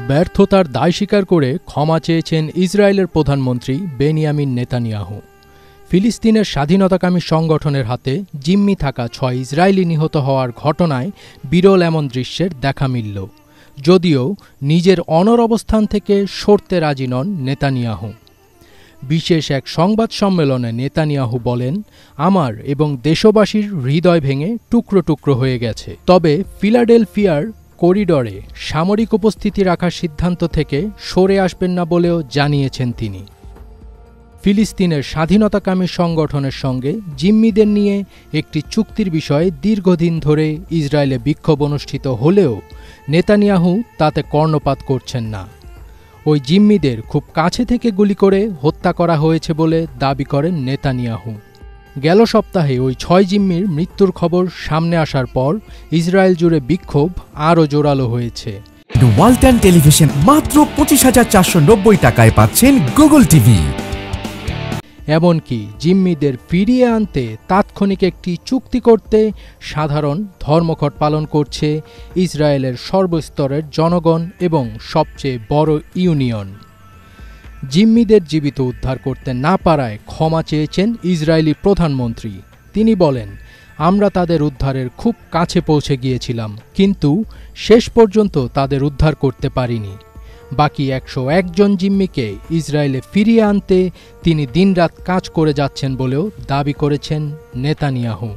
ব্যর্থতার দায় স্বীকার করে ক্ষমা চেয়েছেন ইসরায়েলের প্রধানমন্ত্রী বেনিয়ামিন নেতানিয়াহু। ফিলিস্তিনের স্বাধীনতাকামী সংগঠনের হাতে জিম্মি থাকা ৬ ইসরায়েলি নিহত হওয়ার ঘটনায় বিরল এমন দৃশ্যের দেখা মিলল। যদিও নিজের অনড় অবস্থান থেকে সরতে রাজি নন নেতানিয়াহু। বিশেষ এক সংবাদ সম্মেলনে নেতানিয়াহু বলেন, আমার এবং দেশবাসীর হৃদয় ভেঙে টুকরো টুকরো হয়ে গেছে। তবে ফিলাডেলফিয়ার করিডরে সামরিক উপস্থিতি রাখার সিদ্ধান্ত থেকে সরে আসবেন না বলেও জানিয়েছেন তিনি। ফিলিস্তিনের স্বাধীনতাকামী সংগঠনের সঙ্গে জিম্মিদের নিয়ে একটি চুক্তির বিষয়ে দীর্ঘদিন ধরে ইসরায়েলে বিক্ষোভ অনুষ্ঠিত হলেও নেতানিয়াহু তাতে কর্ণপাত করছেন না। ওই জিম্মিদের খুব কাছে থেকে গুলি করে হত্যা করা হয়েছে বলে দাবি করেন নেতানিয়াহু। গেল সপ্তাহে ওই ৬ জিম্মির মৃত্যুর খবর সামনে আসার পর ইসরায়েল জুড়ে বিক্ষোভ আরও জোরালো হয়েছে। ওয়ালটন টেলিভিশন মাত্র ২৫,৪৯০ টাকায় পাচ্ছেন গুগল টিভি। এমনকি জিম্মিদের ফিরিয়ে আনতে তাৎক্ষণিক একটি চুক্তি করতে সাধারণ ধর্মঘট পালন করছে ইসরায়েলের সর্বস্তরের জনগণ এবং সবচেয়ে বড় ইউনিয়ন। জিম্মিদের জীবিত উদ্ধার করতে না পারায় ক্ষমা চেয়েছেন ইসরায়েলি প্রধানমন্ত্রী। তিনি বলেন, আমরা তাদের উদ্ধারের খুব কাছে পৌঁছে গিয়েছিলাম, কিন্তু শেষ পর্যন্ত তাদের উদ্ধার করতে পারিনি। বাকি ১০১ জন জিম্মিকে ইসরায়েলে ফিরিয়ে আনতে তিনি দিনরাত কাজ করে যাচ্ছেন বলেও দাবি করেছেন নেতানিয়াহু।